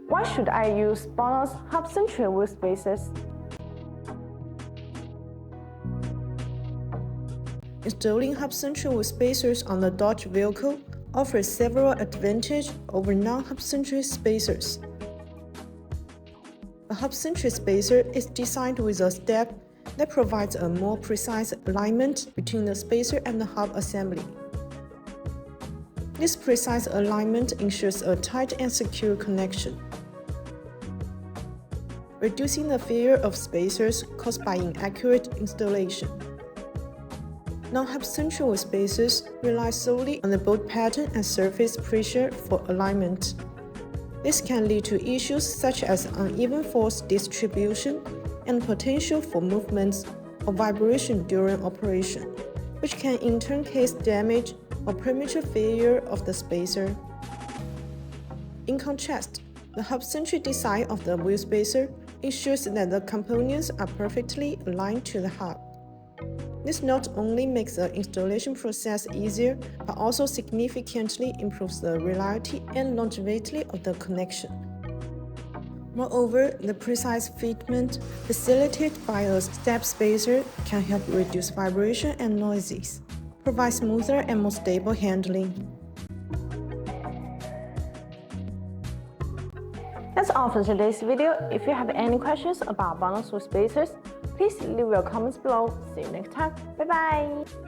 Why should I use BONOSS Hubcentric wheel spacers? Installing Hubcentric wheel spacers on the Dodge vehicle offers several advantages over non-Hubcentric spacers. A Hubcentric spacer is designed with a step that provides a more precise alignment between the spacer and the hub assembly. This precise alignment ensures a tight and secure connection, reducing the failure of spacers caused by inaccurate installation. Non-Hubcentric wheel spacers rely solely on the bolt pattern and surface pressure for alignment. This can lead to issues such as uneven force distribution and potential for movements or vibration during operation, which can in turn cause damage or premature failure of the spacer. In contrast, the Hubcentric design of the wheel spacer ensures that the components are perfectly aligned to the hub. This not only makes the installation process easier, but also significantly improves the reliability and longevity of the connection. Moreover, the precise fitment facilitated by a step spacer can help reduce vibration and noises, provide smoother and more stable handling. That's all for today's video. If you have any questions about BONOSS wheel spacers, please leave your comments below. See you next time. Bye bye!